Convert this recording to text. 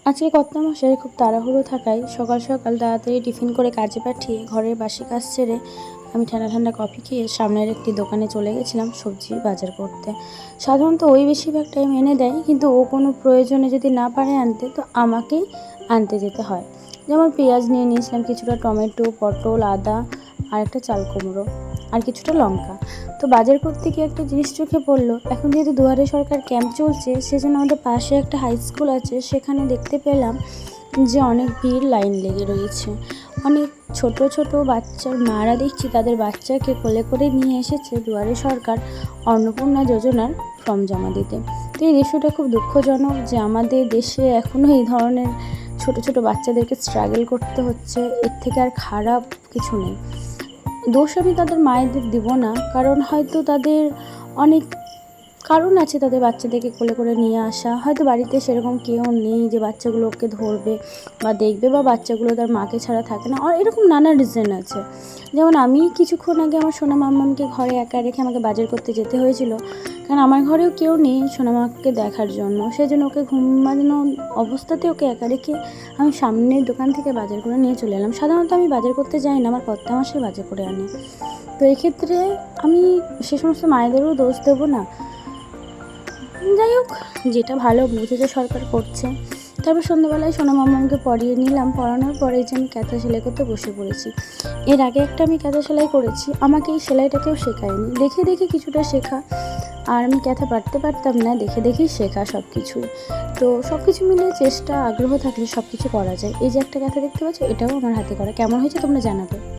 আজকে কর্তামশাই খুব তাড়াহুড়ো থাকায় সকাল সকাল তাড়াতাড়ি টিফিন করে কাজে পাঠিয়ে ঘরের বাসি কাজ সেরে আমি ঠান্ডা ঠান্ডা কফি খেয়ে সামনের একটি দোকানে চলে গেছিলাম সবজি বাজার করতে। সাধারণত ওই বেশিরভাগ টাইম এনে দেয়, কিন্তু ও কোনো প্রয়োজনে যদি না পারে আনতে তো আমাকেই আনতে যেতে হয়। যেমন পেঁয়াজ নিয়ে নিয়েছিলাম, কিছুটা টমেটো, পটল, আদা আর একটা চাল কুমড়ো আর কিছুটা লঙ্কা। তো বাজার করতে গিয়ে একটা জিনিস চোখে পড়লো, এখন যেহেতু দুয়ারে সরকার ক্যাম্প চলছে সেজন্য আমাদের পাশে একটা হাই স্কুল আছে, সেখানে দেখতে পেলাম যে অনেক ভিড়, লাইন লেগে রয়েছে। অনেক ছোট ছোট বাচ্চার মারা দেখছি তাদের বাচ্চাকে কোলে করে নিয়ে এসেছে দুয়ারে সরকার অন্নপূর্ণা যোজনার ফর্ম জমা দিতে। তো এই দৃশ্যটা খুব দুঃখজনক যে আমাদের দেশে এখনও এই ধরনের ছোট ছোট বাচ্চাদেরকে স্ট্রাগল করতে হচ্ছে। এর থেকে আর খারাপ কিছু নেই। দোষ আমি তাদের মায়েদের দিব না, কারণ হয়তো তাদের অনেক কারণ আছে তাদের বাচ্চাদেরকে কোলে করে নিয়ে আসা। হয়তো বাড়িতে সেরকম কেউ নেই যে বাচ্চাগুলোকে ধরবে বা দেখবে, বা বাচ্চাগুলো তার মাকে ছাড়া থাকে না, আর এরকম নানা রিজন আছে। যেমন আমি কিছুক্ষণ আগে আমার সোনা মাম্মামকে ঘরে একা রেখে আমাকে বাজার করতে যেতে হয়েছিল, কারণ আমার ঘরেও কেউ নেই সোনামাকে দেখার জন্য। সেই জন্য ওকে ঘুমানো অবস্থাতে ওকে একা রেখে আমি সামনের দোকান থেকে বাজার করে নিয়ে চলে এলাম। সাধারণত আমি বাজার করতে যাই না, আমার কর্তামশাই বাজার করে আনে। তো এক্ষেত্রে আমি সে সমস্ত মায়েদেরও দোষ দেবো না। যাই হোক, যেটা ভালো বুঝেছে সরকার করছে। তারপর সন্ধ্যাবেলায় সোনা মামাকে পড়িয়ে নিলাম, পড়ানোর পরে যে আমি কাঁথা সেলাই করতে বসে পড়েছি। এর আগে একটা আমি কাঁথা সেলাই করেছি, আমাকে এই সেলাইটা কেউ শেখায়নি, দেখে দেখে কিছুটা শেখা। আর আমি কাঁথা পারতে পারতাম না, দেখে দেখেই শেখা সব কিছুই। তো সব কিছু মিলিয়ে চেষ্টা, আগ্রহ থাকলে সব কিছু করা যায়। এই যে একটা কাঁথা দেখতে পাচ্ছ, এটাও আমার হাতে করা। কেমন হয়েছে তোমরা জানাবে।